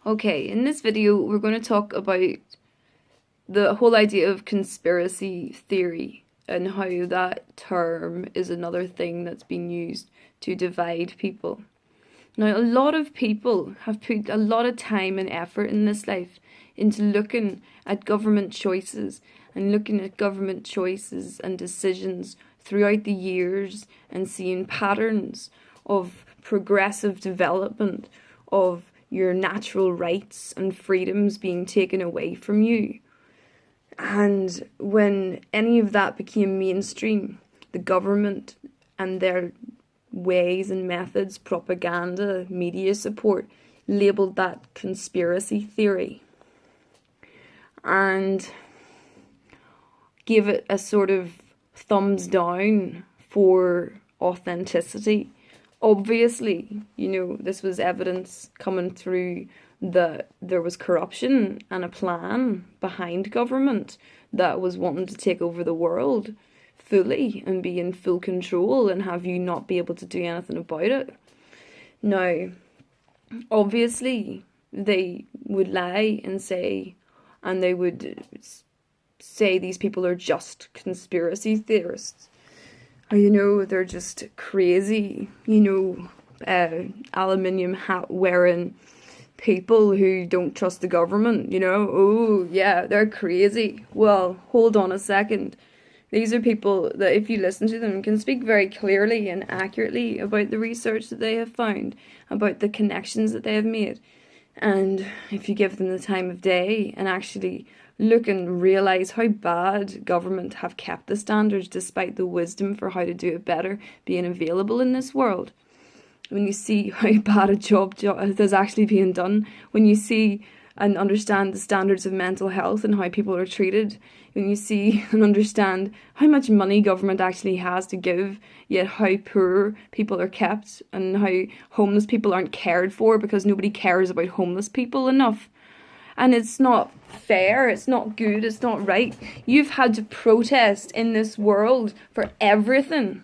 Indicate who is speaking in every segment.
Speaker 1: Okay, in this video, we're going to talk about the whole idea of conspiracy theory and how that term is another thing that's been used to divide people. Now, a lot of people have put a lot of time and effort in this life into looking at government choices and looking at government choices and decisions throughout the years and seeing patterns of progressive development of your natural rights and freedoms being taken away from you. And when any of that became mainstream, the government and their ways and methods, propaganda, media support, labelled that conspiracy theory and gave it a sort of thumbs down for authenticity. Obviously, this was evidence coming through that there was corruption and a plan behind government that was wanting to take over the world fully and be in full control and have you not be able to do anything about it. Now, obviously, they would lie and they would say these people are just conspiracy theorists. Or, they're just crazy, aluminium hat wearing people who don't trust the government, Oh, yeah, they're crazy. Well, hold on a second. These are people that, if you listen to them, can speak very clearly and accurately about the research that they have found, about the connections that they have made. And if you give them the time of day and actually look and realise how bad government have kept the standards despite the wisdom for how to do it better being available in this world. When you see how bad a job is actually being done, when you see and understand the standards of mental health and how people are treated, when you see and understand how much money government actually has to give, yet how poor people are kept and how homeless people aren't cared for because nobody cares about homeless people enough. And it's not fair, it's not good, it's not right. You've had to protest in this world for everything.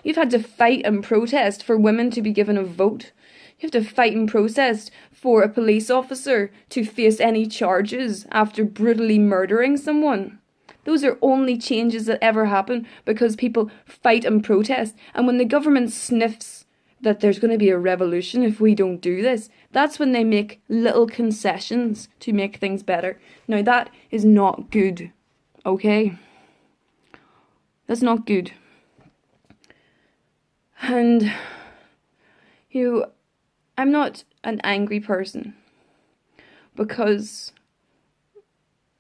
Speaker 1: You've had to fight and protest for women to be given a vote. You have to fight and protest for a police officer to face any charges after brutally murdering someone. Those are only changes that ever happen because people fight and protest. And when the government sniffs that there's going to be a revolution if we don't do this, that's when they make little concessions to make things better. Now, that is not good, okay? That's not good. And, I'm not an angry person because,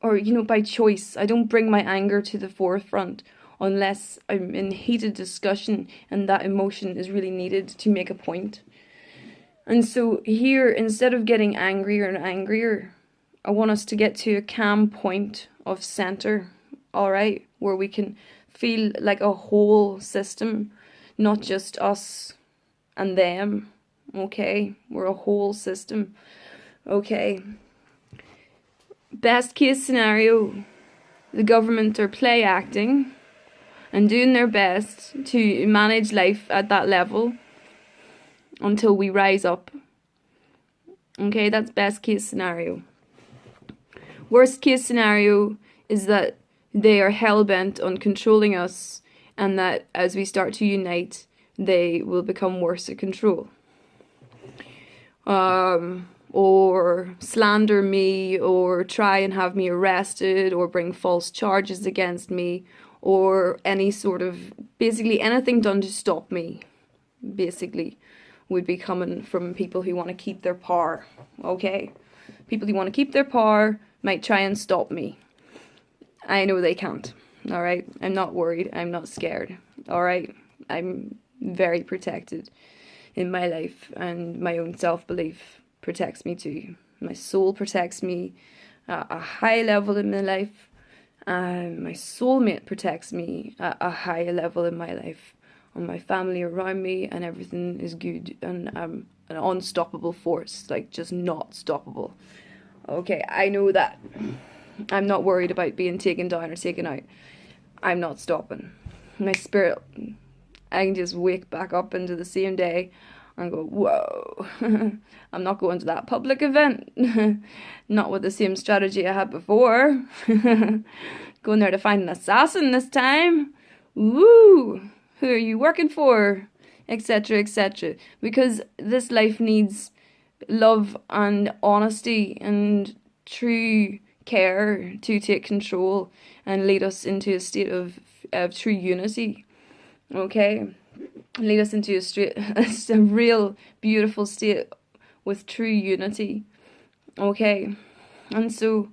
Speaker 1: by choice. I don't bring my anger to the forefront unless I'm in heated discussion and that emotion is really needed to make a point. And so here, instead of getting angrier and angrier, I want us to get to a calm point of center, alright, where we can feel like a whole system, not just us and them, okay? We're a whole system, okay? Best case scenario, the government are play acting and doing their best to manage life at that level until we rise up. Okay, that's best case scenario. Worst case scenario is that they are hell-bent on controlling us and that as we start to unite, they will become worse at control. Or slander me, or try and have me arrested, or bring false charges against me, or any sort of, basically anything done to stop me, basically, would be coming from people who want to keep their power, okay? People who want to keep their power might try and stop me. I know they can't, alright? I'm not worried, I'm not scared, alright? I'm very protected in my life, and my own self-belief protects me too. My soul protects me at a high level in my life, and my soulmate protects me at a high level in my life, and my family around me, and everything is good, and I'm an unstoppable force, like just not stoppable. Okay, I know that. I'm not worried about being taken down or taken out. I'm not stopping. My spirit, I can just wake back up into the same day and go, whoa, I'm not going to that public event. Not with the same strategy I had before. Going there to find an assassin this time. Woo! Who are you working for? Etc., etc. Because this life needs love and honesty and true care to take control and lead us into a state of true unity. Okay? Lead us into a real beautiful state with true unity. Okay? And so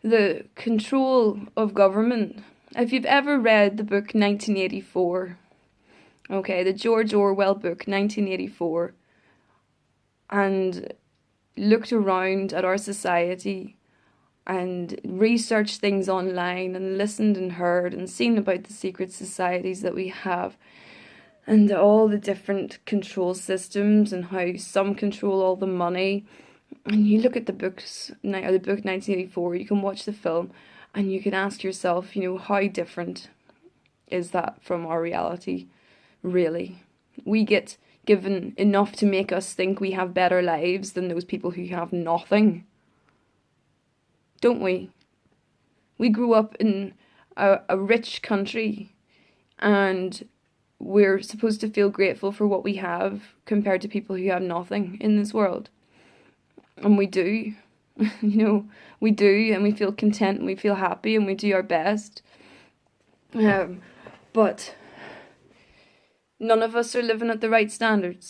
Speaker 1: the control of government. If you've ever read the book 1984, okay, the George Orwell book 1984, and looked around at our society and researched things online and listened and heard and seen about the secret societies that we have and all the different control systems and how some control all the money. And you look at the books, or the book 1984, you can watch the film and you can ask yourself, how different is that from our reality, really? We get given enough to make us think we have better lives than those people who have nothing. Don't we? We grew up in a rich country and we're supposed to feel grateful for what we have compared to people who have nothing in this world. And we do. We do, and we feel content and we feel happy and we do our best. But none of us are living at the right standards.